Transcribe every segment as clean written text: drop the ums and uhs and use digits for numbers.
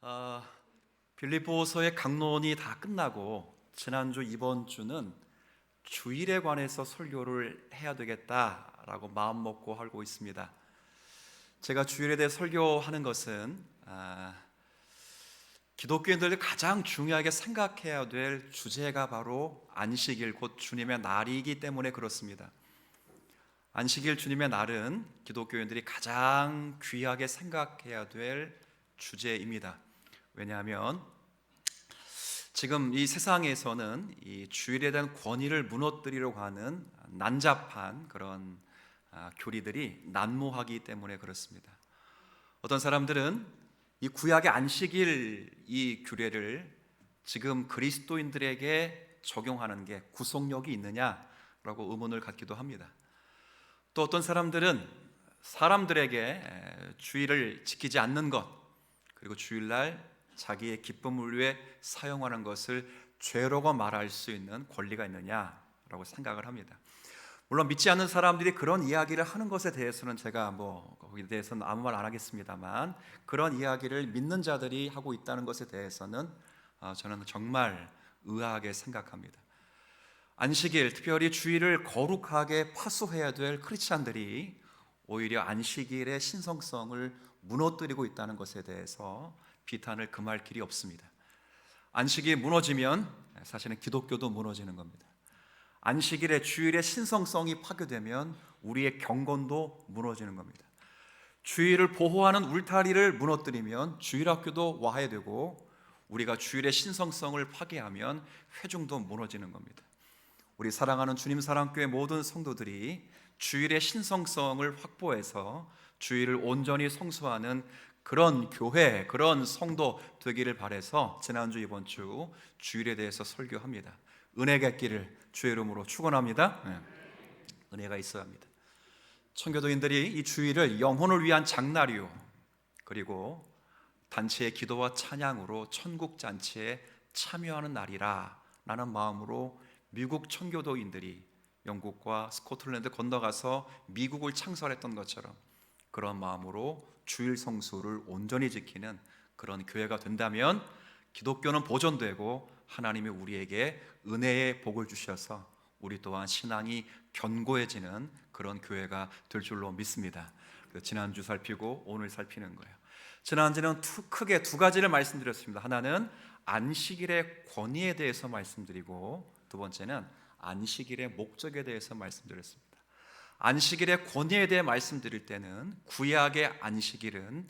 아, 빌립보서의 강론이 다 끝나고 지난주 이번 주는 주일에 관해서 설교를 해야 되겠다라고 마음먹고 하고 있습니다. 제가 주일에 대해 설교하는 것은 기독교인들이 가장 중요하게 생각해야 될 주제가 바로 안식일, 곧 주님의 날이기 때문에 그렇습니다. 안식일, 주님의 날은 기독교인들이 가장 귀하게 생각해야 될 주제입니다. 왜냐하면 지금 이 세상에서는 이 주일에 대한 권위를 무너뜨리려고 하는 난잡한 그런 교리들이 난무하기 때문에 그렇습니다. 어떤 사람들은 이 구약의 안식일 이 규례를 지금 그리스도인들에게 적용하는 게 구속력이 있느냐라고 의문을 갖기도 합니다. 또 어떤 사람들은 사람들에게 주일을 지키지 않는 것, 그리고 주일날 자기의 기쁨을 위해 사용하는 것을 죄라고 말할 수 있는 권리가 있느냐라고 생각을 합니다. 물론 믿지 않는 사람들이 그런 이야기를 하는 것에 대해서는 제가 거기에 대해서는 아무 말 안 하겠습니다만, 그런 이야기를 믿는 자들이 하고 있다는 것에 대해서는 저는 정말 의아하게 생각합니다. 안식일, 특별히 주일을 거룩하게 파수해야 될 크리스찬들이 오히려 안식일의 신성성을 무너뜨리고 있다는 것에 대해서 비탄을 금할 길이 없습니다. 안식이 무너지면 사실은 기독교도 무너지는 겁니다. 안식일의 주일의 신성성이 파괴되면 우리의 경건도 무너지는 겁니다. 주일을 보호하는 울타리를 무너뜨리면 주일학교도 와해되고, 우리가 주일의 신성성을 파괴하면 회중도 무너지는 겁니다. 우리 사랑하는 주님 사랑교회 모든 성도들이 주일의 신성성을 확보해서 주일을 온전히 성수하는 그런 교회, 그런 성도 되기를 바라서 지난주 이번 주 주일에 대해서 설교합니다. 은혜가 있기를 주의 이름으로 축원합니다. 은혜가 있어야 합니다. 청교도인들이 이 주일을 영혼을 위한 장날이요, 그리고 단체의 기도와 찬양으로 천국 잔치에 참여하는 날이라 라는 마음으로 미국 청교도인들이 영국과 스코틀랜드 건너가서 미국을 창설했던 것처럼 그런 마음으로 주일 성수를 온전히 지키는 그런 교회가 된다면 기독교는 보존되고 하나님이 우리에게 은혜의 복을 주셔서 우리 또한 신앙이 견고해지는 그런 교회가 될 줄로 믿습니다. 지난주 살피고 오늘 살피는 거예요. 지난주는 크게 두 가지를 말씀드렸습니다. 하나는 안식일의 권위에 대해서 말씀드리고, 두 번째는 안식일의 목적에 대해서 말씀드렸습니다. 안식일의 권위에 대해 말씀드릴 때는 구약의 안식일은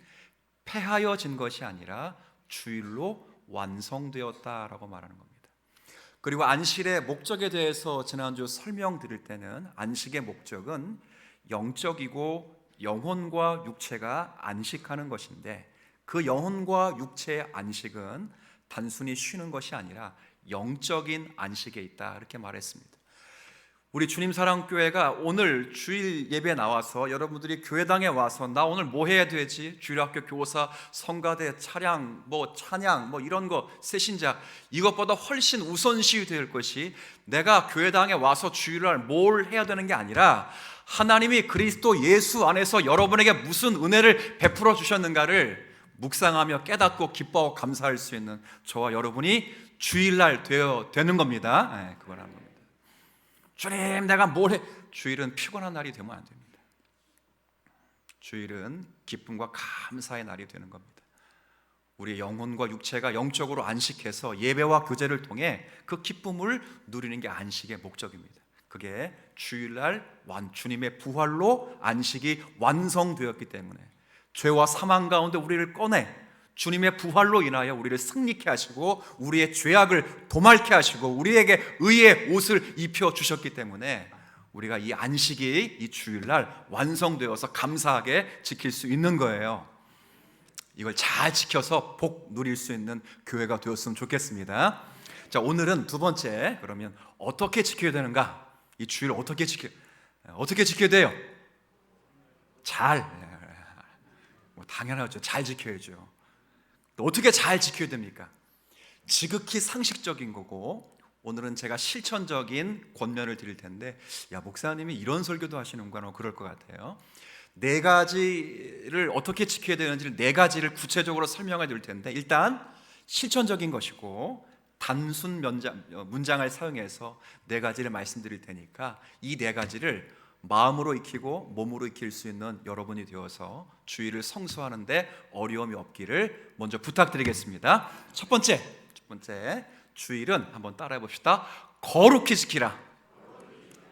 폐하여진 것이 아니라 주일로 완성되었다라고 말하는 겁니다. 그리고 안식일의 목적에 대해서 지난주 설명드릴 때는 안식의 목적은 영적이고 영혼과 육체가 안식하는 것인데, 그 영혼과 육체의 안식은 단순히 쉬는 것이 아니라 영적인 안식에 있다, 이렇게 말했습니다. 우리 주님 사랑교회가 오늘 주일 예배에 나와서 여러분들이 교회당에 와서 나 오늘 뭐 해야 되지? 주일학교 교사, 성가대, 찬양 이런 거, 새신자, 이것보다 훨씬 우선시 될 것이 내가 교회당에 와서 주일날 뭘 해야 되는 게 아니라 하나님이 그리스도 예수 안에서 여러분에게 무슨 은혜를 베풀어 주셨는가를 묵상하며 깨닫고 기뻐하고 감사할 수 있는 저와 여러분이 주일날 되는 겁니다. 그걸 하는 겁니다. 주님, 내가 뭘 해? 주일은 피곤한 날이 되면 안 됩니다. 주일은 기쁨과 감사의 날이 되는 겁니다. 우리의 영혼과 육체가 영적으로 안식해서 예배와 교제를 통해 그 기쁨을 누리는 게 안식의 목적입니다. 그게 주일날 주님의 부활로 안식이 완성되었기 때문에 죄와 사망 가운데 우리를 꺼내 주님의 부활로 인하여 우리를 승리케 하시고 우리의 죄악을 도말케 하시고 우리에게 의의 옷을 입혀주셨기 때문에 우리가 이 안식이 이 주일날 완성되어서 감사하게 지킬 수 있는 거예요. 이걸 잘 지켜서 복 누릴 수 있는 교회가 되었으면 좋겠습니다. 자, 오늘은 두 번째, 그러면 어떻게 지켜야 되는가? 이 주일을 어떻게 지켜야 돼요? 당연하죠. 잘 지켜야죠. 어떻게 잘 지켜야 됩니까? 지극히 상식적인 거고, 오늘은 제가 실천적인 권면을 드릴 텐데, 야, 목사님이 이런 설교도 하시는구나, 그럴 것 같아요. 네 가지를 어떻게 지켜야 되는지를 네 가지를 구체적으로 설명해 드릴 텐데, 일단 실천적인 것이고 단순 문장을 사용해서 네 가지를 말씀드릴 테니까 이 네 가지를 마음으로 익히고 몸으로 익힐 수 있는 여러분이 되어서 주의를 성수하는데 어려움이 없기를 먼저 부탁드리겠습니다. 첫 번째 주일은 한번 따라해 봅시다. 거룩히 지키라.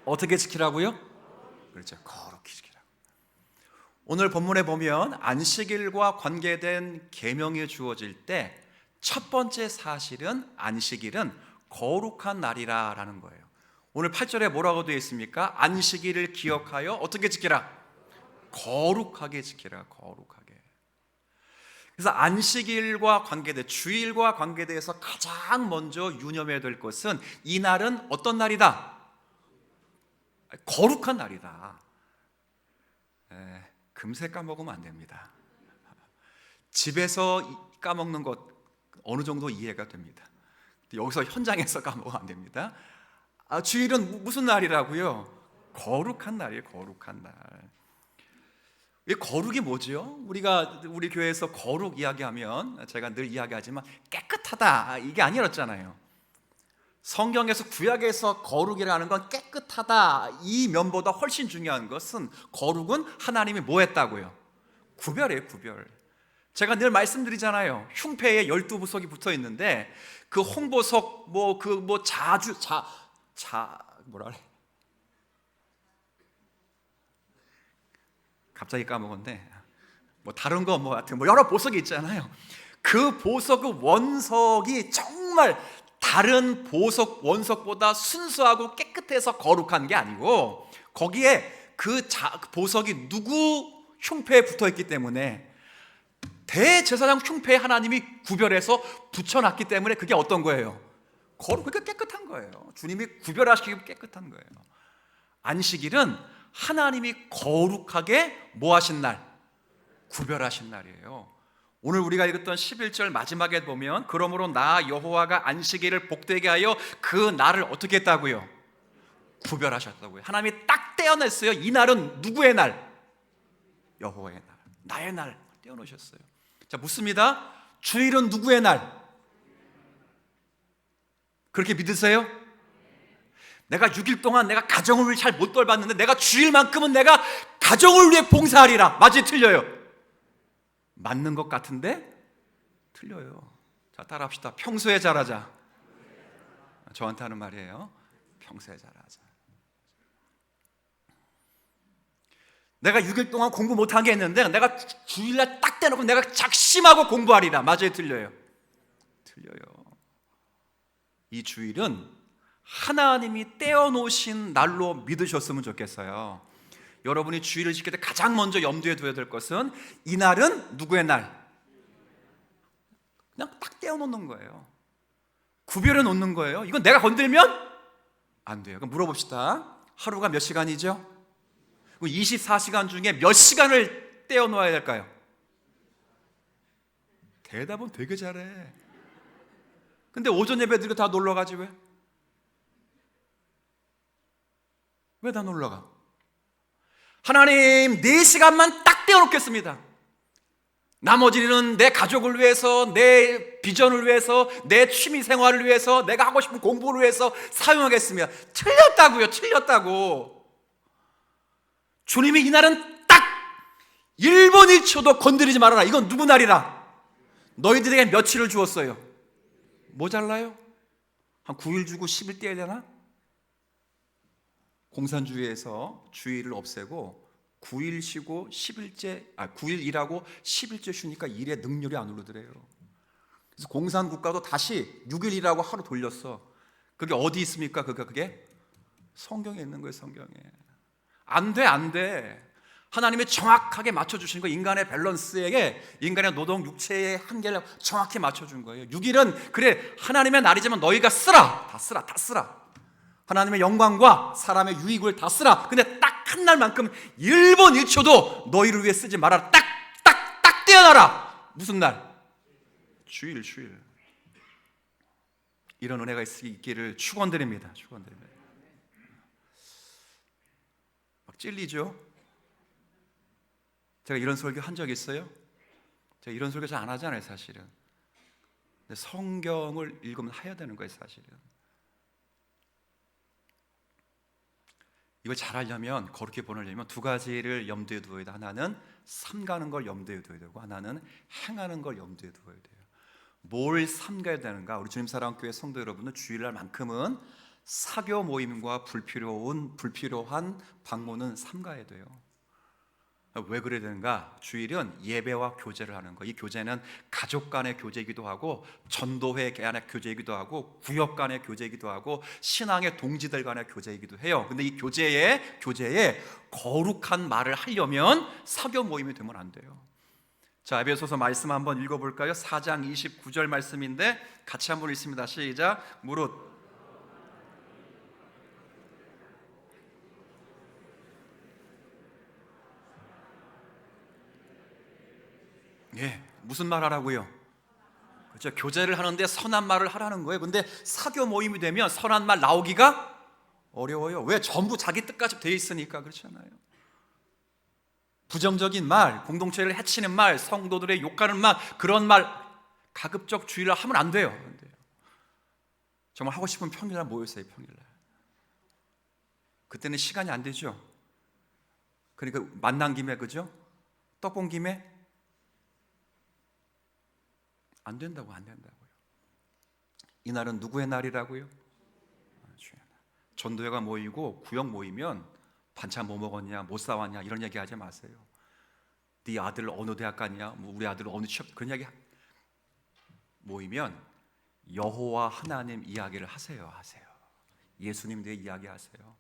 어떻게 지키라고요? 그렇죠. 거룩히 지키라. 오늘 본문에 보면 안식일과 관계된 계명이 주어질 때 첫 번째 사실은 안식일은 거룩한 날이라라는 거예요. 오늘 8절에 뭐라고 되어 있습니까? 안식일을 기억하여 어떻게 지키라? 거룩하게 지키라. 거룩하게. 그래서 안식일과 관계돼, 주일과 관계돼서 가장 먼저 유념해야 될 것은 이 날은 어떤 날이다? 거룩한 날이다. 금세 까먹으면 안 됩니다. 집에서 까먹는 것 어느 정도 이해가 됩니다. 여기서 현장에서 까먹으면 안 됩니다. 주일은 무슨 날이라고요? 거룩한 날이에요. 거룩한 날. 이 거룩이 뭐죠? 우리 교회에서 거룩 이야기하면 제가 늘 이야기하지만 깨끗하다 이게 아니었잖아요. 성경에서 구약에서 거룩이라는 건 깨끗하다 이 면보다 훨씬 중요한 것은 거룩은 하나님이 뭐 했다고요? 구별이에요. 구별. 제가 늘 말씀드리잖아요. 흉패에 12보석이 붙어 있는데 그 홍보석 뭐라 그래? 갑자기 까먹었는데 다른 거 하여튼 여러 보석이 있잖아요. 그 보석의 원석이 정말 다른 보석 원석보다 순수하고 깨끗해서 거룩한 게 아니고 거기에 그 보석이 누구 흉패에 붙어 있기 때문에 대제사장 흉패에 하나님이 구별해서 붙여놨기 때문에 그게 어떤 거예요? 그러니까 깨끗한 거예요. 주님이 구별하시기 깨끗한 거예요. 안식일은 하나님이 거룩하게 뭐 하신 날? 구별하신 날이에요. 오늘 우리가 읽었던 11절 마지막에 보면 그러므로 나 여호와가 안식일을 복되게 하여 그 날을 어떻게 했다고요? 구별하셨다고요. 하나님이 딱 떼어냈어요. 이 날은 누구의 날? 여호와의 날, 나의 날 떼어놓으셨어요. 자, 묻습니다. 주일은 누구의 날? 그렇게 믿으세요? 내가 6일 동안 내가 가정을 잘 못 돌봤는데 내가 주일만큼은 내가 가정을 위해 봉사하리라. 맞지? 틀려요? 맞는 것 같은데 틀려요. 자, 따라합시다. 평소에 잘하자. 저한테 하는 말이에요. 평소에 잘하자. 내가 6일 동안 공부 못한 게 있는데 내가 주일날 딱 떼놓고 내가 작심하고 공부하리라. 맞아요? 틀려요? 틀려요. 이 주일은 하나님이 떼어놓으신 날로 믿으셨으면 좋겠어요. 여러분이 주일을 지킬 때 가장 먼저 염두에 둬야 될 것은 이 날은 누구의 날? 그냥 딱 떼어놓는 거예요. 구별해 놓는 거예요. 이건 내가 건들면 안 돼요. 그럼 물어봅시다. 하루가 몇 시간이죠? 24시간 중에 몇 시간을 떼어놓아야 될까요? 대답은 되게 잘해. 근데 오전 예배 드리고 다 놀러가지 왜? 왜 다 놀러가? 하나님 4시간만 딱 떼어놓겠습니다. 나머지는 내 가족을 위해서, 내 비전을 위해서, 내 취미 생활을 위해서, 내가 하고 싶은 공부를 위해서 사용하겠습니다. 틀렸다고요. 틀렸다고. 주님이 이 날은 딱 1분 1초도 건드리지 말아라. 이건 누구 날이라? 너희들에게 며칠을 주었어요. 모자라요? 한 9일 주고 10일 떼야 되나? 공산주의에서 주일을 없애고 9일 쉬고 9일 일하고 10일째 쉬니까 일의 능률이 안 오르더래요. 그래서 공산국가도 다시 6일 일하고 하루 돌렸어. 그게 어디 있습니까? 그게 성경에 있는 거예요. 성경에. 안 돼. 하나님이 정확하게 맞춰주신 거, 인간의 밸런스에게 인간의 노동 육체의 한계를 정확히 맞춰준 거예요. 6일은 그래 하나님의 날이지만 너희가 쓰라. 다 쓰라. 하나님의 영광과 사람의 유익을 다 쓰라. 근데 딱 한 날만큼 1분 1초도 너희를 위해 쓰지 말아라. 딱 떼어놔라. 무슨 날? 주일. 이런 은혜가 있기를 축원드립니다. 막 찔리죠? 제가 이런 설교 한 적 있어요? 제가 이런 설교 잘 안 하잖아요, 사실은. 근데 성경을 읽으면 해야 되는 거예요, 사실은. 이걸 잘 하려면, 거룩히 보내려면 두 가지를 염두에 두어야 돼요. 하나는 삼가는 걸 염두에 두어야 되고, 하나는 행하는 걸 염두에 두어야 돼요. 뭘 삼가야 되는가? 우리 주님 사랑교회 성도 여러분은 주일날만큼은 사교 모임과 불필요한 방문은 삼가야 돼요. 왜 그래야 되는가? 주일은 예배와 교제를 하는 거. 이 교제는 가족 간의 교제이기도 하고, 전도회 간의 교제이기도 하고, 구역 간의 교제이기도 하고, 신앙의 동지들 간의 교제이기도 해요. 근데 이 교제에 거룩한 말을 하려면 사교 모임이 되면 안 돼요. 자, 에베소서 말씀 한번 읽어볼까요? 4장 29절 말씀인데 같이 한번 읽습니다. 시작. 무릇 무슨 말 하라고요? 그렇죠. 교제를 하는데 선한 말을 하라는 거예요. 근데 사교 모임이 되면 선한 말 나오기가 어려워요. 왜? 전부 자기 뜻까지 돼 있으니까. 그렇잖아요. 부정적인 말, 공동체를 해치는 말, 성도들의 욕하는 말, 그런 말 가급적 주의를 하면 안 돼요. 정말 하고 싶으면 평일날 모였어요. 평일날. 그때는 시간이 안 되죠. 그러니까 만난 김에, 그죠? 떡 본 김에 안 된다고요. 이날은 누구의 날이라고요? 주의 날. 전도회가 모이고 구역 모이면 반찬 뭐 먹었냐, 못 사왔냐 이런 얘기 하지 마세요. 네 아들 어느 대학 갔냐, 뭐 우리 아들 어느 취업, 그런 얘기 모이면 여호와 하나님 이야기를 하세요. 예수님 대해 이야기하세요.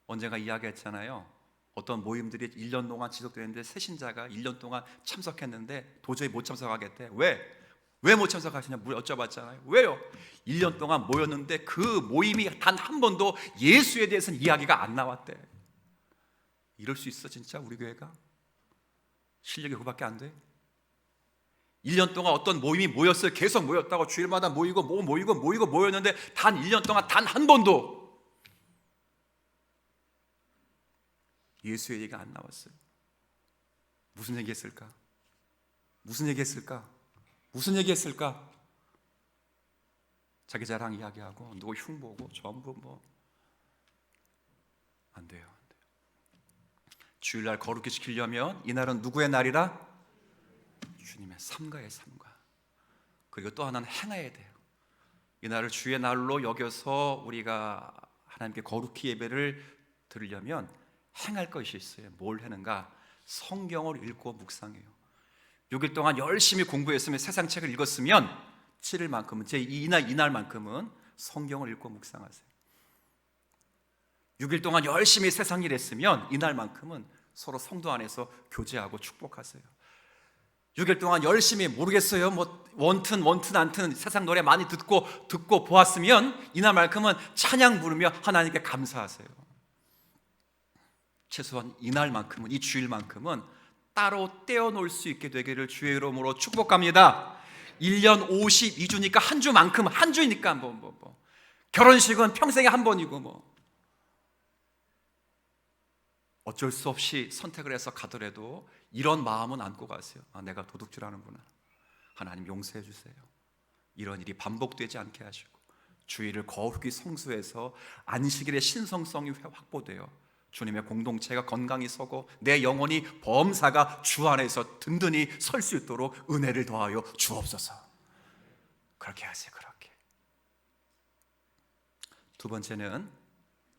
언젠가 이야기했잖아요. 어떤 모임들이 1년 동안 지속되는데 새신자가 1년 동안 참석했는데 도저히 못 참석하겠대. 왜 못 참석하시냐 여쭤봤잖아요. 왜요? 1년 동안 모였는데 그 모임이 단 한 번도 예수에 대해서는 이야기가 안 나왔대. 이럴 수 있어 진짜 우리 교회가? 실력이 그밖에 안 돼? 1년 동안 어떤 모임이 모였어요. 계속 모였다고 주일마다 모였는데 단 1년 동안 단 한 번도 예수의 얘기가 안 나왔어요. 무슨 얘기했을까? 자기 자랑 이야기하고 누구 흉보고 전부 안 돼요. 주일날 거룩히 지키려면 이날은 누구의 날이라? 주님의 삼가의 삼가. 그리고 또 하나는 행해야 돼요. 이날을 주의 날로 여겨서 우리가 하나님께 거룩히 예배를 드리려면 행할 것이 있어요. 뭘 하는가? 성경을 읽고 묵상해요. 6일 동안 열심히 공부했으면 세상 책을 읽었으면 7일만큼은 이날만큼은 성경을 읽고 묵상하세요. 6일 동안 열심히 세상 일 했으면 이날만큼은 서로 성도 안에서 교제하고 축복하세요. 6일 동안 열심히 모르겠어요. 원튼 안튼 세상 노래 많이 듣고 보았으면 이날만큼은 찬양 부르며 하나님께 감사하세요. 최소한 이날만큼은, 이 주일만큼은 따로 떼어놓을 수 있게 되기를 주의 이름으로 축복합니다. 1년 52주니까 한 주니까 결혼식은 평생에 한 번이고 어쩔 수 없이 선택을 해서 가더라도 이런 마음은 안고 가세요. 내가 도둑질하는구나. 하나님 용서해 주세요. 이런 일이 반복되지 않게 하시고 주일을 거룩히 성수해서 안식일의 신성성이 확보되어 주님의 공동체가 건강히 서고 내 영혼이 범사가 주 안에서 든든히 설 수 있도록 은혜를 더하여 주옵소서. 그렇게 하세요. 그렇게. 두 번째는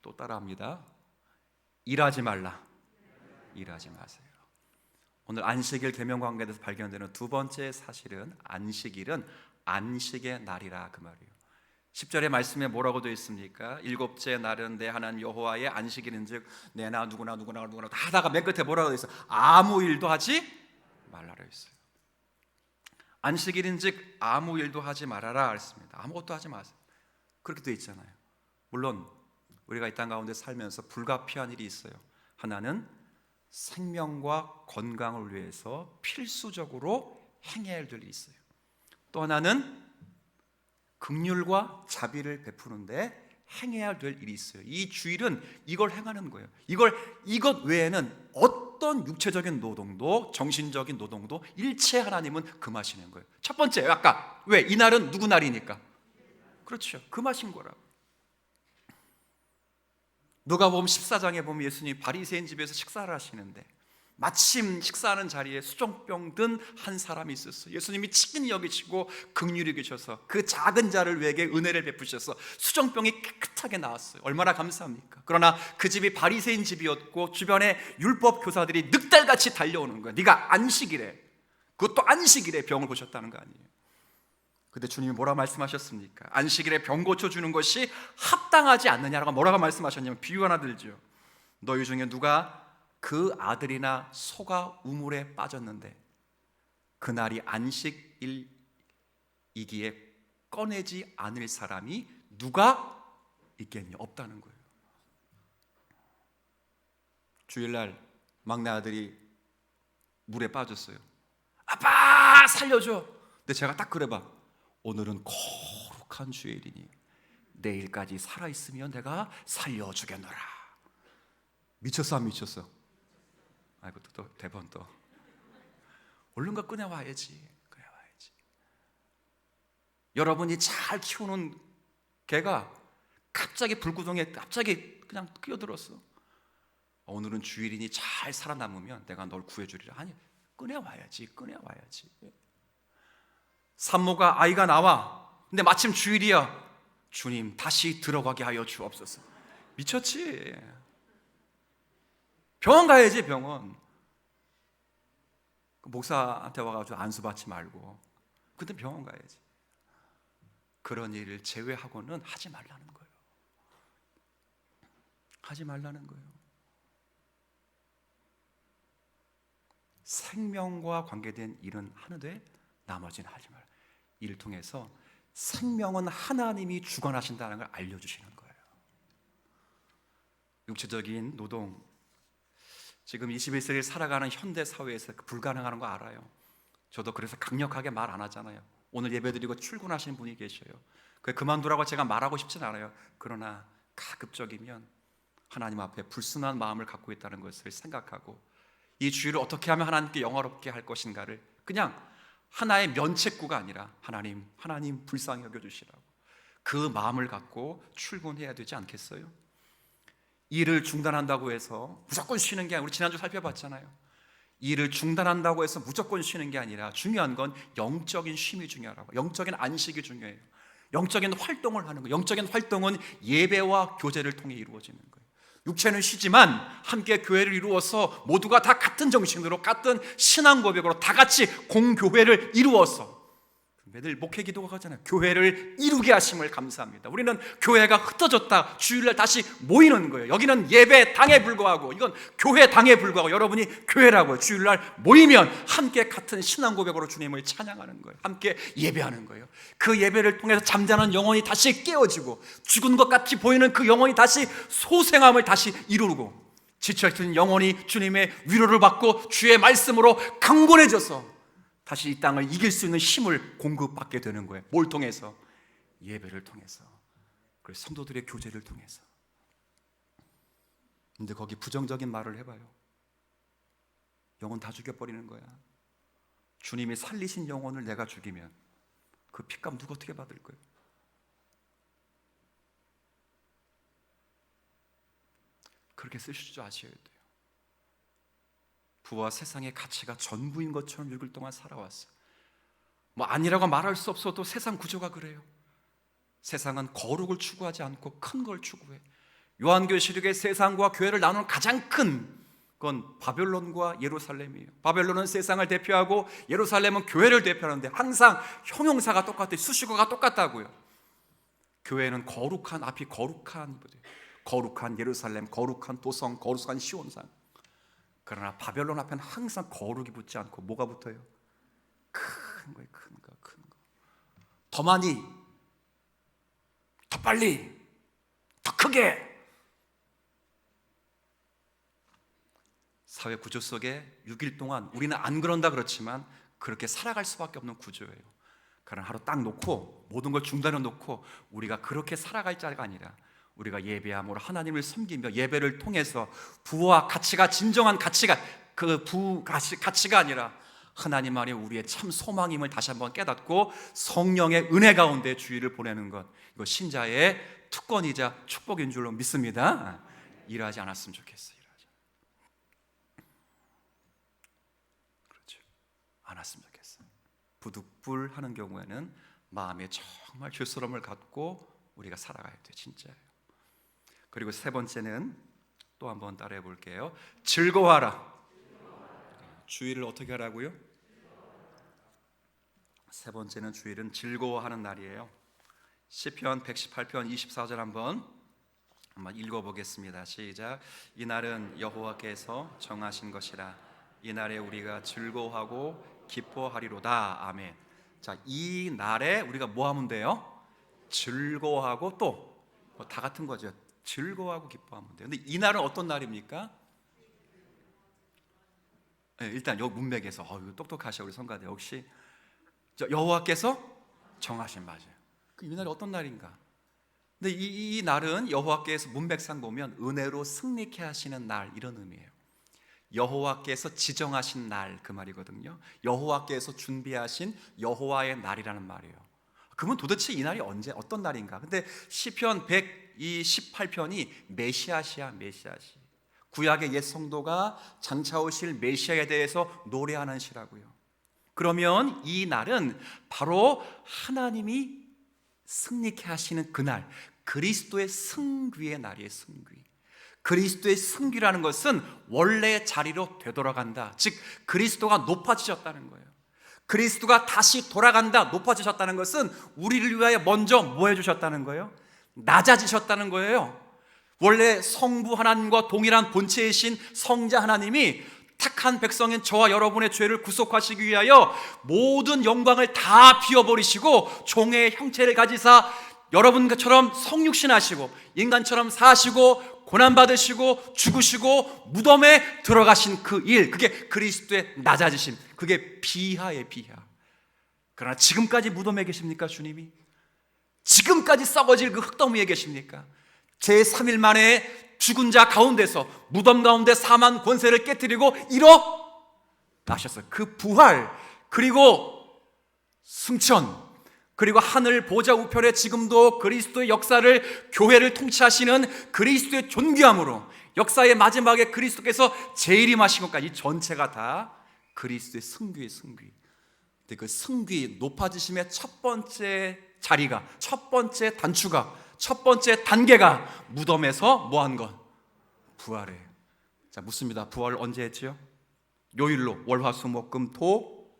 또 따라합니다. 일하지 말라. 일하지 마세요. 오늘 안식일 계명 관계에서 발견되는 두 번째 사실은 안식일은 안식의 날이라 그 말이에요. 10절의 말씀에 뭐라고 되어 있습니까? 일곱째 날은 내 하나님 여호와의 안식일인즉 내나 누구나 다 하다가 맨 끝에 뭐라고 되어 있어요? 아무 일도 하지 말라라 했어요. 안식일인즉 아무 일도 하지 말아라 했습니다. 아무것도 하지 마세요. 그렇게 되어 있잖아요. 물론 우리가 이 땅 가운데 살면서 불가피한 일이 있어요. 하나는 생명과 건강을 위해서 필수적으로 행해야 할 일이 있어요. 또 하나는 긍휼과 자비를 베푸는데 행해야 될 일이 있어요. 이 주일은 이걸 행하는 거예요. 이것 외에는 어떤 육체적인 노동도 정신적인 노동도 일체 하나님은 금하시는 거예요. 첫 번째, 아까 왜? 이날은 누구 날이니까? 그렇죠, 금하신 거라고. 누가복음 14장에 보면 예수님이 바리새인 집에서 식사를 하시는데 마침 식사하는 자리에 수종병 든 한 사람이 있었어요. 예수님이 친히 여기시고 긍휼히 계셔서 그 작은 자를 위해 은혜를 베푸셔서 수종병이 깨끗하게 나았어요. 얼마나 감사합니까? 그러나 그 집이 바리새인 집이었고 주변에 율법 교사들이 늑달같이 달려오는 거예요. 네가 안식일에, 그것도 안식일에 병을 고쳤다는 거 아니에요. 근데 주님이 뭐라 말씀하셨습니까? 안식일에 병 고쳐주는 것이 합당하지 않느냐라고 뭐라고 말씀하셨냐면 비유 하나 들죠. 너희 중에 누가 그 아들이나 소가 우물에 빠졌는데 그날이 안식일이기에 꺼내지 않을 사람이 누가 있겠냐? 없다는 거예요. 주일날 막내 아들이 물에 빠졌어요. 아빠 살려줘. 근데 제가 딱 그래 봐. 오늘은 거룩한 주일이니 내일까지 살아있으면 내가 살려주겠노라. 미쳤어 안 미쳤어? 아이고 또 대본 또 얼른가 꺼내와야지. 여러분이 잘 키우는 개가 갑자기 불구덩이에 갑자기 그냥 끼어들었어. 오늘은 주일이니 잘 살아남으면 내가 널 구해주리라. 아니 꺼내와야지. 산모가 아이가 나와. 근데 마침 주일이야. 주님 다시 들어가게 하여 주옵소서. 미쳤지. 병원 가야지. 병원. 목사한테 와가지고 안수 받지 말고 근데 병원 가야지. 그런 일을 제외하고는 하지 말라는 거예요. 하지 말라는 거예요. 생명과 관계된 일은 하는데 나머지는 하지 말라. 이를 통해서 생명은 하나님이 주관하신다는 걸 알려주시는 거예요. 육체적인 노동, 지금 21세기를 살아가는 현대 사회에서 불가능한 거 알아요. 저도 그래서 강력하게 말 안 하잖아요. 오늘 예배드리고 출근하시는 분이 계셔요. 그만두라고 제가 말하고 싶진 않아요. 그러나 가급적이면 하나님 앞에 불순한 마음을 갖고 있다는 것을 생각하고 이 주일을 어떻게 하면 하나님께 영화롭게 할 것인가를 그냥 하나의 면책구가 아니라 하나님 불쌍히 여겨주시라고 그 마음을 갖고 출근해야 되지 않겠어요? 일을 중단한다고 해서 무조건 쉬는 게 아니라 우리 지난주 살펴봤잖아요. 일을 중단한다고 해서 무조건 쉬는 게 아니라 중요한 건 영적인 쉼이 중요하라고. 영적인 안식이 중요해요. 영적인 활동을 하는 거예요. 영적인 활동은 예배와 교제를 통해 이루어지는 거예요. 육체는 쉬지만 함께 교회를 이루어서 모두가 다 같은 정신으로 같은 신앙 고백으로 다 같이 공교회를 이루어서 매일 목회 기도가 하잖아요. 교회를 이루게 하심을 감사합니다. 우리는 교회가 흩어졌다 주일날 다시 모이는 거예요. 여기는 예배당에 불과하고 이건 교회당에 불과하고 여러분이 교회라고요. 주일날 모이면 함께 같은 신앙 고백으로 주님을 찬양하는 거예요. 함께 예배하는 거예요. 그 예배를 통해서 잠자는 영혼이 다시 깨어지고 죽은 것 같이 보이는 그 영혼이 다시 소생함을 다시 이루고 지쳐있는 영혼이 주님의 위로를 받고 주의 말씀으로 강건해져서 다시 이 땅을 이길 수 있는 힘을 공급받게 되는 거예요. 뭘 통해서? 예배를 통해서. 그래서 성도들의 교제를 통해서. 근데 거기 부정적인 말을 해봐요. 영혼 다 죽여버리는 거야. 주님이 살리신 영혼을 내가 죽이면 그 핏값 누가 어떻게 받을 거예요? 그렇게 쓰실 줄 아셔야 돼요. 부와 세상의 가치가 전부인 것처럼 6일 동안 살아왔어요. 뭐 아니라고 말할 수 없어도 세상 구조가 그래요. 세상은 거룩을 추구하지 않고 큰 걸 추구해. 요한계시록의 세상과 교회를 나누는 가장 큰 건 바벨론과 예루살렘이에요. 바벨론은 세상을 대표하고 예루살렘은 교회를 대표하는데 항상 형용사가 똑같아요. 수식어가 똑같다고요. 교회는 거룩한, 앞이 거룩한 예루살렘, 거룩한 도성, 거룩한 시온산. 그러나 바벨론 앞에는 항상 거룩이 붙지 않고 뭐가 붙어요? 큰 거예요. 큰 거. 더 많이, 더 빨리, 더 크게. 사회 구조 속에 6일 동안 우리는 안 그런다 그렇지만 그렇게 살아갈 수밖에 없는 구조예요. 그러나 하루 딱 놓고 모든 걸 중단해 놓고 우리가 그렇게 살아갈 자가 아니라 우리가 예배함으로 하나님을 섬기며 예배를 통해서 부와 가치가 진정한 가치가 가치가 아니라 하나님만이 우리의 참 소망임을 다시 한번 깨닫고 성령의 은혜 가운데 주일을 보내는 것, 이거 신자의 특권이자 축복인 줄로 믿습니다. 일하지 않았으면 좋겠어요. 그렇죠. 않았으면 좋겠어요. 부득불하는 경우에는 마음에 정말 죄스러움을 갖고 우리가 살아가야 돼요. 진짜예요. 그리고 세 번째는 또 한번 따라해 볼게요. 즐거워하라. 주일을 어떻게 하라고요? 세 번째는 주일은 즐거워하는 날이에요. 시편 118편 24절 한번 읽어보겠습니다. 시작. 이 날은 여호와께서 정하신 것이라. 이 날에 우리가 즐거워하고 기뻐하리로다. 아멘. 자, 이 날에 우리가 뭐 하면 돼요? 즐거워하고 또 다 같은 거죠. 즐거워하고 기뻐하면 돼요. 근데 이 날은 어떤 날입니까? 네, 일단 요 문맥에서 똑똑하셔 우리 성가대. 역시 여호와께서 정하신, 맞아요. 이 날이 어떤 날인가? 근데 이 날은 여호와께서 문맥상 보면 은혜로 승리케 하시는 날, 이런 의미예요. 여호와께서 지정하신 날, 그 말이거든요. 여호와께서 준비하신 여호와의 날이라는 말이에요. 그러면 도대체 이 날이 언제, 어떤 날인가? 근데 시편 118편이 메시아시야, 메시아시. 구약의 옛 성도가 장차 오실 메시아에 대해서 노래하는 시라고요. 그러면 이 날은 바로 하나님이 승리케 하시는 그날, 그리스도의 승귀의 날이에요. 승귀. 그리스도의 승귀라는 것은 원래의 자리로 되돌아간다. 즉 그리스도가 높아지셨다는 거예요. 그리스도가 다시 돌아간다, 높아지셨다는 것은 우리를 위하여 먼저 뭐 해주셨다는 거예요? 낮아지셨다는 거예요. 원래 성부 하나님과 동일한 본체이신 성자 하나님이 택한 백성인 저와 여러분의 죄를 구속하시기 위하여 모든 영광을 다 비워버리시고 종의 형체를 가지사 여러분처럼 성육신하시고 인간처럼 사시고 고난받으시고 죽으시고 무덤에 들어가신 그 일, 그게 그리스도의 낮아지심, 그게 비하의 비하. 그러나 지금까지 무덤에 계십니까? 주님이 지금까지 썩어질 그 흙더미에 계십니까? 제3일 만에 죽은 자 가운데서 무덤 가운데 사망 권세를 깨뜨리고 일어나셨어요. 그 부활, 그리고 승천, 그리고 하늘 보좌 우편에 지금도 그리스도의 역사를, 교회를 통치하시는 그리스도의 존귀함으로 역사의 마지막에 그리스도께서 재림하신 것까지 이 전체가 다 그리스도의 승귀의 승귀. 근데 그 승귀, 높아지심의 첫 번째 자리가, 첫 번째 단추가, 첫 번째 단계가 무덤에서 뭐한 것? 부활이에요. 자, 묻습니다. 부활을 언제 했지요? 요일로 월화수목금토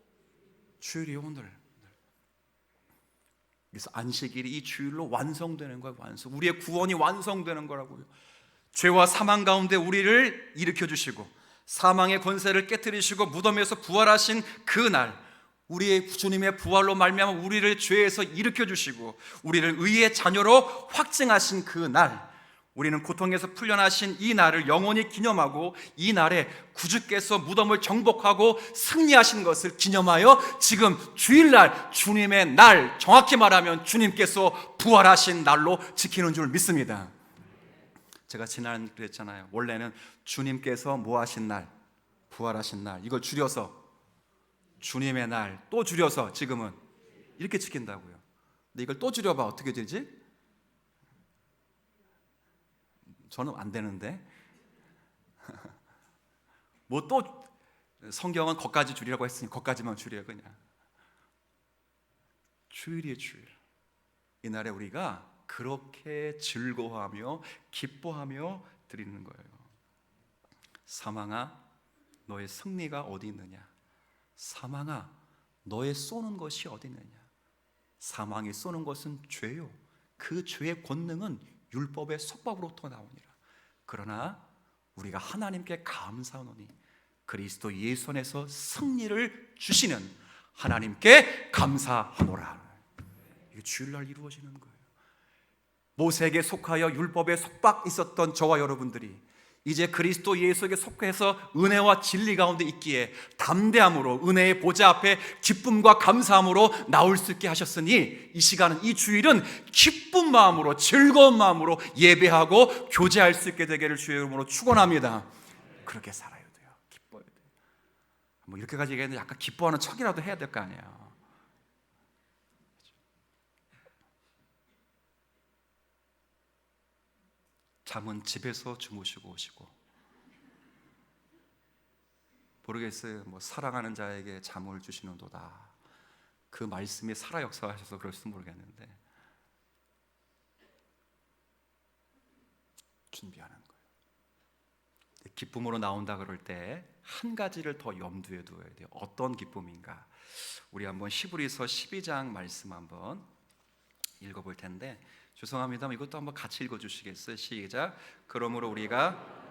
주일이 오늘. 그래서 안식일이 이 주일로 완성되는 거예요. 완성. 우리의 구원이 완성되는 거라고요. 죄와 사망 가운데 우리를 일으켜 주시고 사망의 권세를 깨뜨리시고 무덤에서 부활하신 그 날, 우리의 주님의 부활로 말미암아 우리를 죄에서 일으켜 주시고 우리를 의의 자녀로 확증하신 그 날, 우리는 고통에서 풀려나신 이 날을 영원히 기념하고 이 날에 구주께서 무덤을 정복하고 승리하신 것을 기념하여 지금 주일날, 주님의 날, 정확히 말하면 주님께서 부활하신 날로 지키는 줄 믿습니다. 제가 지난 그랬잖아요. 원래는 주님께서 뭐 하신 날? 부활하신 날. 이걸 줄여서 주님의 날, 또 줄여서 지금은 이렇게 지킨다고요. 근데 이걸 또 줄여봐 어떻게 되지? 저는 안 되는데 뭐 또 성경은 거기까지 줄이라고 했으니 거기까지만 줄여요. 그냥 주일이에요. 주일. 이날에 우리가 그렇게 즐거워하며 기뻐하며 드리는 거예요. 사망아 너의 승리가 어디 있느냐? 사망아 너의 쏘는 것이 어디 있느냐? 사망이 쏘는 것은 죄요. 그 죄의 권능은 율법의 속박으로부터 나오니라. 그러나 우리가 하나님께 감사하노니 그리스도 예수 안에서 승리를 주시는 하나님께 감사하노라. 이게 주일날 이루어지는 거예요. 모세에게 속하여 율법에 속박 있었던 저와 여러분들이 이제 그리스도 예수에게 속해서 은혜와 진리 가운데 있기에 담대함으로 은혜의 보좌 앞에 기쁨과 감사함으로 나올 수 있게 하셨으니 이 시간은, 이 주일은 기쁜 마음으로, 즐거운 마음으로 예배하고 교제할 수 있게 되기를 주의 이름으로 축원합니다. 그렇게 살아야 돼요. 기뻐야 돼요. 뭐 이렇게까지 얘기했는데 약간 기뻐하는 척이라도 해야 될 거 아니에요. 잠은 집에서 주무시고 오시고, 모르겠어요. 뭐 사랑하는 자에게 잠을 주시는도다, 그 말씀이 살아 역사하셔서 그럴지도 모르겠는데 준비하는 거예요. 기쁨으로 나온다 그럴 때 한 가지를 더 염두에 두어야 돼요. 어떤 기쁨인가? 우리 한번 히브리서 12장 말씀 한번 읽어볼 텐데, 죄송합니다. 이것도 한번 같이 읽어주시겠어요? 시작. 그러므로 우리가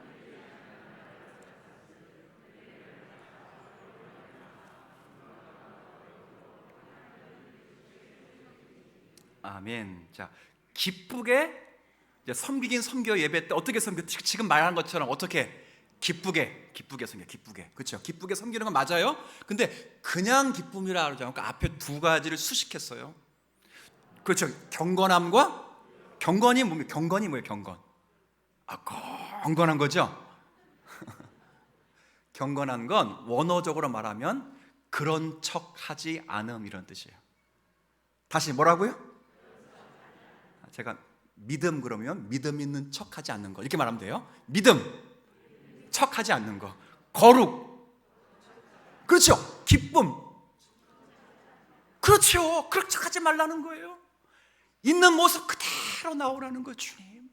아멘. 자, 기쁘게 이제 섬기긴 섬겨. 예배 때 어떻게 섬겨? 지금 말한 것처럼 어떻게 기쁘게 섬겨. 기쁘게, 그렇죠? 기쁘게 섬기는 건 맞아요. 근데 그냥 기쁨이라 하지 않고 앞에 두 가지를 수식했어요. 그렇죠? 경건함과 경건이 뭡니까? 경건이 뭐예요? 경건. 경건한 거죠. 경건한 건 원어적으로 말하면 그런 척하지 않음, 이런 뜻이에요. 다시 뭐라고요? 제가 믿음 그러면 믿음 있는 척하지 않는 거 이렇게 말하면 돼요. 믿음, 척하지 않는 거. 거룩, 그렇죠. 기쁨, 그렇죠. 그렇게 척하지 말라는 거예요. 있는 모습 그대로 나오라는 거. 주님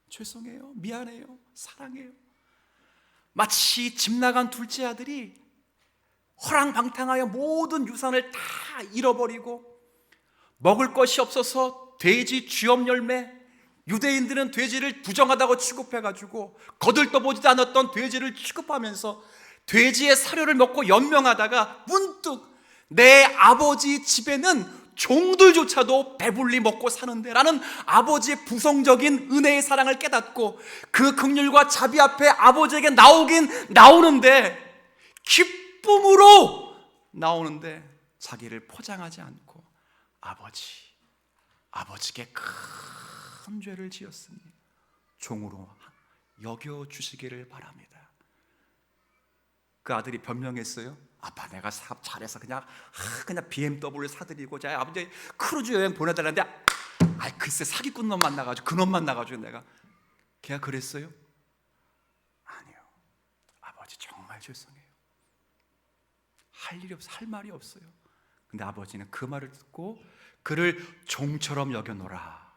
죄송해요, 미안해요, 사랑해요. 마치 집 나간 둘째 아들이 허랑방탕하여 모든 유산을 다 잃어버리고 먹을 것이 없어서 돼지 쥐엄 열매, 유대인들은 돼지를 부정하다고 취급해가지고 거들떠보지도 않았던 돼지를 취급하면서 돼지의 사료를 먹고 연명하다가 문득 내 아버지 집에는 종들조차도 배불리 먹고 사는데 라는 아버지의 부성적인 은혜의 사랑을 깨닫고 그 긍휼과 자비 앞에 아버지에게 나오는데 기쁨으로 나오는데 자기를 포장하지 않고 아버지께 큰 죄를 지었으니 종으로 여겨주시기를 바랍니다. 그 아들이 변명했어요. 아빠, 내가 사업 잘해서 그냥 BMW 사드리고 아버지 크루즈 여행 보내달라는데 글쎄 사기꾼 놈 만나가지고 그 놈 만나가지고 내가. 걔가 그랬어요? 아니요. 아버지 정말 죄송해요. 할 말이 없어요. 근데 아버지는 그 말을 듣고 그를 종처럼 여겨노라,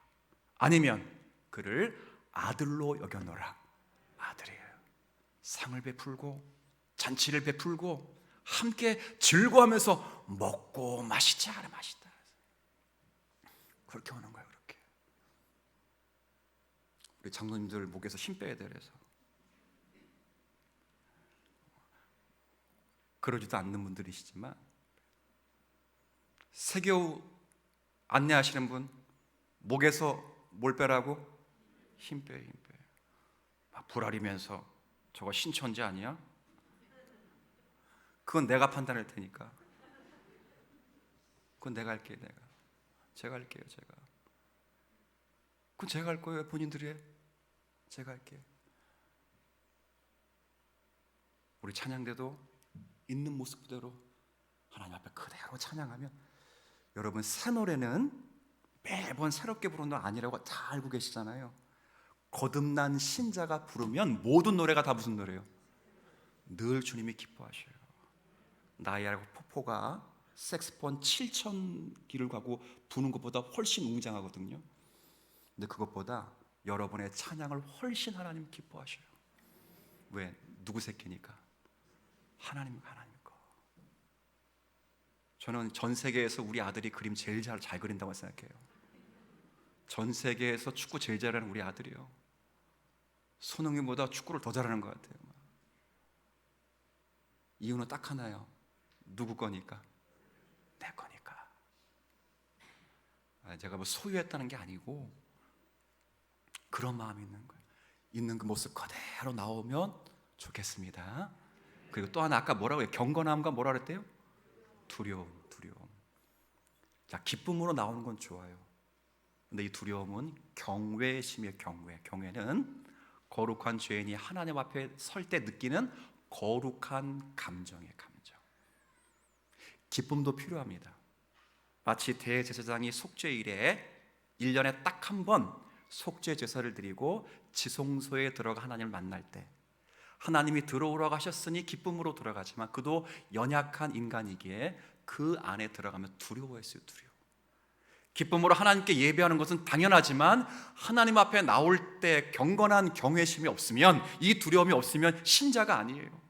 아니면 그를 아들로 여겨노라. 아들이에요. 상을 베풀고 잔치를 베풀고 함께 즐거워하면서 먹고 마시자. 마시다. 그렇게 오는 거예요. 그렇게. 우리 장로님들 목에서 힘 빼야 돼. 그래서 그러지도 않는 분들이시지만 세교 안내하시는 분 목에서 뭘 빼라고? 힘 빼. 막 불아리면서 저거 신천지 아니야? 그건 내가 판단할 테니까. 그건 내가 할게요. 제가 할게요. 그건 제가 할 거예요. 본인들이 해. 제가 할게요. 우리 찬양대도 있는 모습 그대로 하나님 앞에 그대로 찬양하면, 여러분 새 노래는 매번 새롭게 부르는 거 아니라고 다 알고 계시잖아요. 거듭난 신자가 부르면 모든 노래가 다 무슨 노래예요? 늘 주님이 기뻐하셔요. 나이아가라 폭포가 색스폰 7,000기를 가고 부는 것보다 훨씬 웅장하거든요. 근데 그것보다 여러분의 찬양을 훨씬 하나님 기뻐하셔요. 왜? 누구 새끼니까? 하나님 거. 저는 전 세계에서 우리 아들이 그림 제일 잘 그린다고 생각해요. 전 세계에서 축구 제일 잘하는 우리 아들이요. 손흥민보다 축구를 더 잘하는 것 같아요. 이유는 딱 하나예요. 누구 거니까? 내 거니까. 제가 뭐 소유했다는 게 아니고 그런 마음이 있는 거예요. 있는 그 모습 그대로 나오면 좋겠습니다. 그리고 또 하나 아까 뭐라고 해요? 경건함과 뭐라 그랬대요? 두려움. 자, 기쁨으로 나오는 건 좋아요. 근데 이 두려움은 경외심이에요. 경외는 거룩한 죄인이 하나님 앞에 설 때 느끼는 거룩한 감정의 감정. 기쁨도 필요합니다. 마치 대제사장이 속죄일에 1년에 딱 한 번 속죄 제사를 드리고 지성소에 들어가 하나님을 만날 때 하나님이 들어오라고 하셨으니 기쁨으로 들어가지만 그도 연약한 인간이기에 그 안에 들어가면 두려워했어요. 기쁨으로 하나님께 예배하는 것은 당연하지만 하나님 앞에 나올 때 경건한 경외심이 없으면, 이 두려움이 없으면 신자가 아니에요.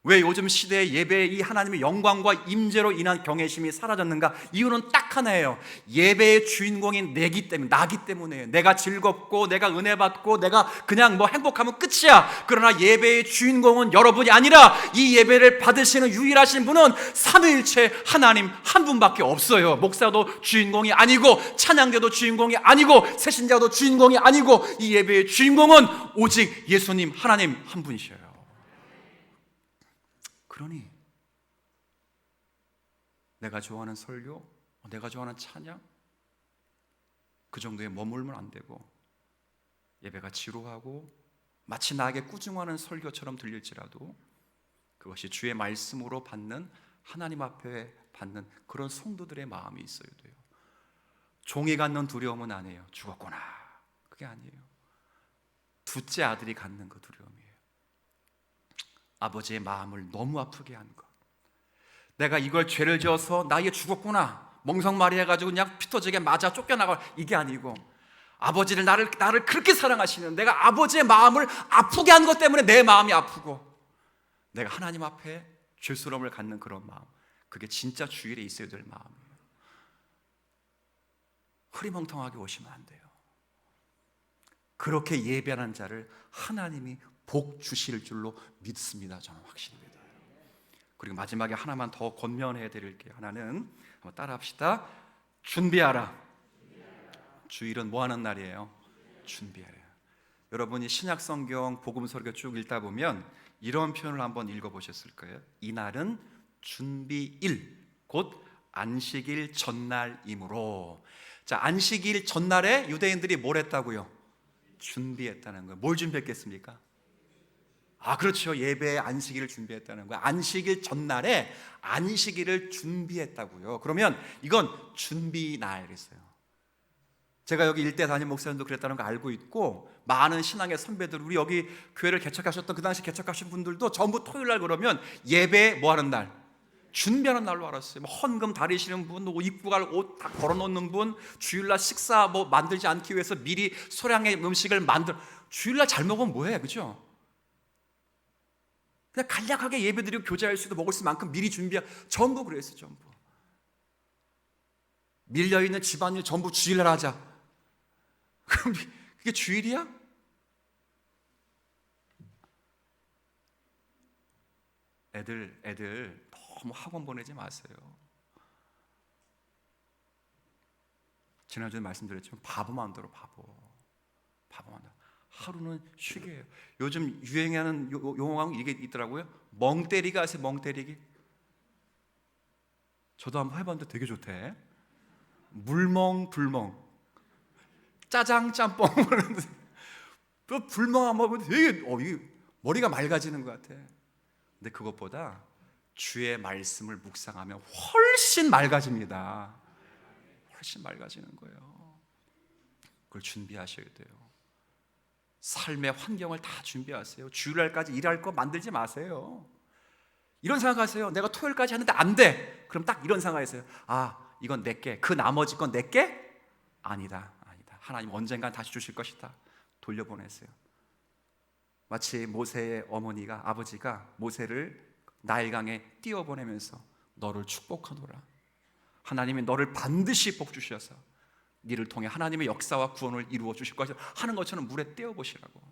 왜 요즘 시대의 예배에 이 하나님의 영광과 임재로 인한 경외심이 사라졌는가? 이유는 딱 하나예요. 예배의 주인공인 나기 때문에. 내가 즐겁고 내가 은혜 받고 내가 그냥 행복하면 끝이야. 그러나 예배의 주인공은 여러분이 아니라 이 예배를 받으시는 유일하신 분은 삼위일체 하나님 한 분밖에 없어요. 목사도 주인공이 아니고 찬양대도 주인공이 아니고 새신자도 주인공이 아니고 이 예배의 주인공은 오직 예수님 하나님 한 분이셔요. 그러니 내가 좋아하는 설교, 내가 좋아하는 찬양 그 정도에 머물면 안 되고, 예배가 지루하고 마치 나에게 꾸중하는 설교처럼 들릴지라도 그것이 주의 말씀으로 받는, 하나님 앞에 받는 그런 성도들의 마음이 있어야 돼요. 종이 갖는 두려움은 아니에요. 죽었구나, 그게 아니에요. 둘째 아들이 갖는 그 두려움이에요. 아버지의 마음을 너무 아프게 한 것. 내가 이걸 죄를 지어서 나 얘 죽었구나, 멍석말이 해가지고 그냥 피 터지게 맞아 쫓겨나가, 이게 아니고 아버지를 나를 그렇게 사랑하시는, 내가 아버지의 마음을 아프게 한 것 때문에 내 마음이 아프고 내가 하나님 앞에 죄스러움을 갖는 그런 마음, 그게 진짜 주일에 있어야 될 마음이에요. 흐리멍텅하게 오시면 안 돼요. 그렇게 예배하는 자를 하나님이 복 주실 줄로 믿습니다. 저는 확실히 믿어요. 그리고 마지막에 하나만 더 권면해 드릴게요. 하나는 한번 따라 합시다. 준비하라. 주일은 뭐 하는 날이에요? 준비하라. 여러분이 신약 성경 복음 설교 쭉 읽다 보면 이런 표현을 한번 읽어 보셨을 거예요. 이날은 준비일, 곧 안식일 전날이므로. 자, 안식일 전날에 유대인들이 뭘 했다고요? 준비했다는 거예요. 뭘 준비했겠습니까? 그렇죠. 예배의 안식일을 준비했다는 거예요. 안식일 전날에 안식일을 준비했다고요. 그러면 이건 준비날 그랬어요. 제가 여기 일대 담임 목사님도 그랬다는 거 알고 있고, 많은 신앙의 선배들, 우리 여기 교회를 개척하셨던 그 당시 개척하신 분들도 전부 토요일날 그러면 예배 뭐 하는 날? 준비하는 날로 알았어요. 헌금 다리시는 분, 입고 갈 옷 다 걸어놓는 분, 주일날 식사 만들지 않기 위해서 미리 소량의 음식을 주일날 잘 먹으면 뭐해, 그죠? 그냥 간략하게 예배드리고 교제할 수도 먹을 수 만큼 미리 전부 그랬어요. 전부 밀려있는 집안일 전부 주일날 하자. 그럼 그게 주일이야? 애들 너무 학원 보내지 마세요. 지난주에 말씀드렸지만 바보 마음대로 바보 마음대로. 하루는 쉬게 해요. 요즘 유행하는 용어가 이게 있더라고요. 멍 때리기 아세요? 멍 때리기. 저도 한번 해봤는데 되게 좋대. 물멍 불멍, 짜장 짬뽕. 또 불멍 안 먹으면 되게 이게 머리가 맑아지는 것 같아. 근데 그것보다 주의 말씀을 묵상하면 훨씬 맑아집니다. 훨씬 맑아지는 거예요. 그걸 준비하셔야 돼요. 삶의 환경을 다 준비하세요. 주일날까지 일할 거 만들지 마세요. 이런 생각하세요. 내가 토요일까지 하는데 안 돼. 그럼 딱 이런 생각하세요. 이건 내게, 그 나머지 건 내게? 아니다. 하나님 언젠간 다시 주실 것이다. 돌려보내세요. 마치 모세의 아버지가 모세를 나일강에 띄워보내면서 너를 축복하노라. 하나님이 너를 반드시 복 주셔서 니를 통해 하나님의 역사와 구원을 이루어 주실 것이다 하는 것처럼 물에 떼어보시라고.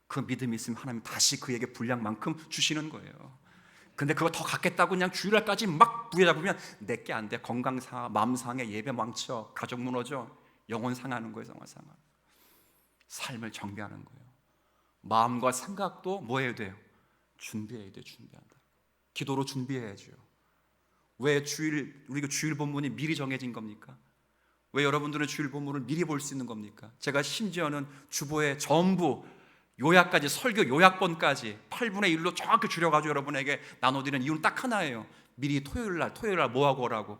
그 믿음이 있으면 하나님 다시 그에게 분량만큼 주시는 거예요. 근데 그거 더 갖겠다고 그냥 주일날까지 막 부여잡으면 내게 안 돼. 건강 상하, 마음 상해, 예배 망쳐, 가족 무너져, 영혼 상하는 거예요. 영혼 상하. 삶을 정비하는 거예요. 마음과 생각도 뭐 해야 돼요? 준비해야 돼요. 준비한다. 기도로 준비해야죠. 왜 우리가 주일 본문이 미리 정해진 겁니까? 왜 여러분들은 주일 본문을 미리 볼 수 있는 겁니까? 제가 심지어는 주보에 전부 요약까지, 설교 요약본까지 8분의 1로 정확히 줄여가지고 여러분에게 나눠드리는 이유는 딱 하나예요. 미리 토요일 날 뭐하고 오라고.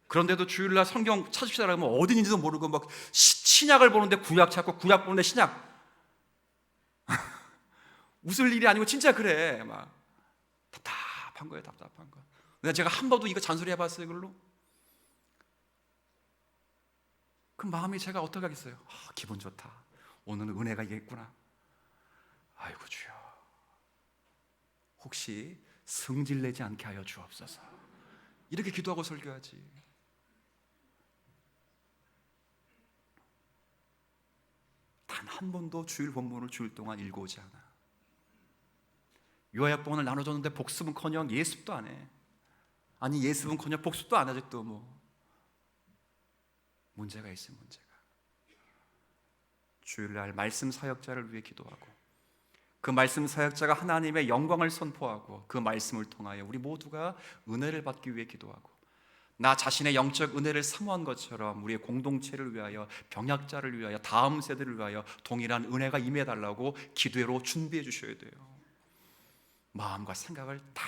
그런데도 주일날 성경 찾읍시다라고 하면 어딘지도 모르고 막 신약을 보는데 구약 찾고 구약 보는데 신약. 웃을 일이 아니고 진짜 그래. 막 답답한 거예요. 답답한 거. 근데 제가 한 번도 이거 잔소리 해봤어요 이걸로? 그 마음이 제가 어떻게 하겠어요? 기분 좋다. 오늘은 은혜가 있겠구나. 아이고 주여, 혹시 성질내지 않게 하여 주옵소서. 이렇게 기도하고 설교하지. 단 한 번도 주일 본문을 주일 동안 읽어오지 않아. 요약본을 나눠줬는데 복습은커녕 예습도 안 해. 아니 예습은커녕 복습도 안 하지. 또 뭐 문제가 있어. 문제가. 주일날 말씀 사역자를 위해 기도하고 그 말씀 사역자가 하나님의 영광을 선포하고 그 말씀을 통하여 우리 모두가 은혜를 받기 위해 기도하고 나 자신의 영적 은혜를 사모한 것처럼 우리의 공동체를 위하여, 병약자를 위하여, 다음 세대를 위하여 동일한 은혜가 임해달라고 기도로 준비해 주셔야 돼요. 마음과 생각을 다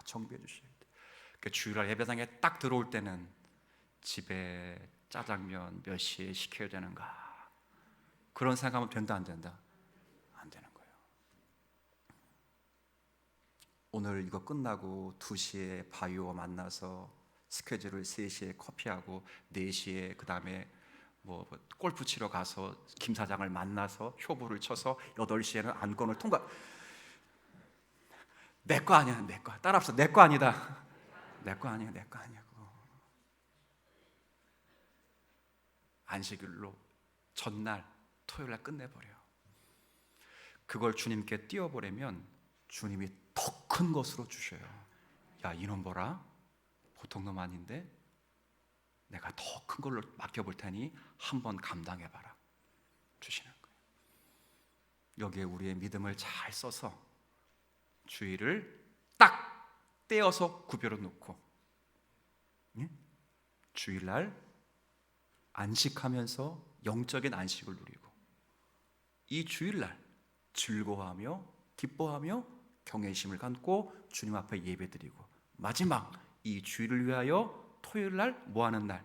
정비해 주셔야 돼요. 그러니까 주일날 예배당에 딱 들어올 때는 집에 짜장면 몇 시에 시켜야 되는가, 그런 생각하면 된다 안 된다? 안 되는 거예요. 오늘 이거 끝나고 2시에 바이오와 만나서 스케줄을 3시에 커피하고 4시에 그 다음에 뭐 골프 치러 가서 김 사장을 만나서 효부를 쳐서 8시에는 안건을 통과. 내 거 아니야. 내 거 따라합시다. 내 거 아니다. 내 거 아니야. 내 거 아니야고. 안식일로 전날 토요일날 끝내버려. 그걸 주님께 띄워보려면 주님이 더 큰 것으로 주셔요. 야 이놈 보라, 보통 놈 아닌데 내가 더 큰 걸로 맡겨볼 테니 한번 감당해봐라 주시는 거예요. 여기에 우리의 믿음을 잘 써서 주일을 딱 떼어서 구별해 놓고 주일날 안식하면서 영적인 안식을 누리고 이 주일날 즐거워하며 기뻐하며 경외심을 갖고 주님 앞에 예배드리고 마지막 이 주일을 위하여 토요일날 뭐하는 날?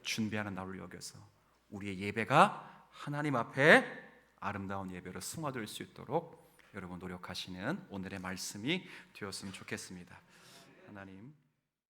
준비하는 날로 여겨서 우리의 예배가 하나님 앞에 아름다운 예배로 승화될 수 있도록 여러분 노력하시는 오늘의 말씀이 되었으면 좋겠습니다. 하나님